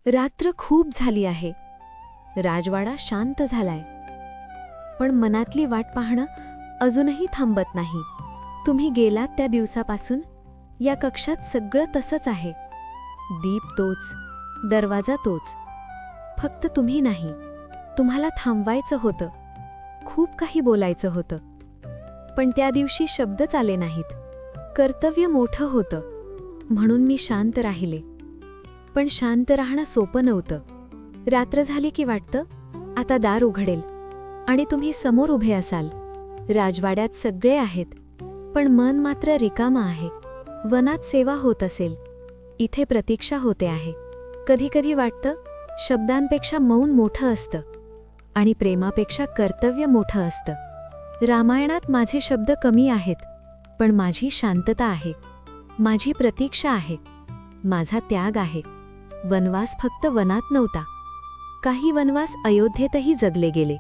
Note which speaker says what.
Speaker 1: रात्र खूप झाली आहे. राजवाडा शांत झालाय. पण मनातली वाट पाहणं अजूनही थांबत नाही. तुम्ही गेलात त्या दिवसापासून या कक्षात सगळं तसंच आहे. दीप तोच, दरवाजा तोच. फक्त तुम्ही नाही. तुम्हाला थांबवायचं होतं. खूप काही बोलायचं होतं. पण त्या दिवशी शब्दच आले नाहीत. कर्तव्य मोठं होतं म्हणून मी शांत राहिले. पण शांत राहणं सोपं नव्हतं. रात्र झाली की वाटतं आता दार उघडेल आणि तुम्ही समोर उभे असाल. राजवाड्यात सगळे आहेत, पण मन मात्र रिकामं आहे. वनात सेवा होत असेल, इथे प्रतीक्षा होते आहे. कधी कधी वाटतं शब्दांपेक्षा मौन मोठं असतं आणि प्रेमापेक्षा कर्तव्य मोठं असतं. रामायणात माझे शब्द कमी आहेत, पण माझी शांतता आहे, माझी प्रतीक्षा आहे, माझा त्याग आहे. वनवास फक्त वनात नव्हता. काही वनवास अयोध्येतही जगले गेले.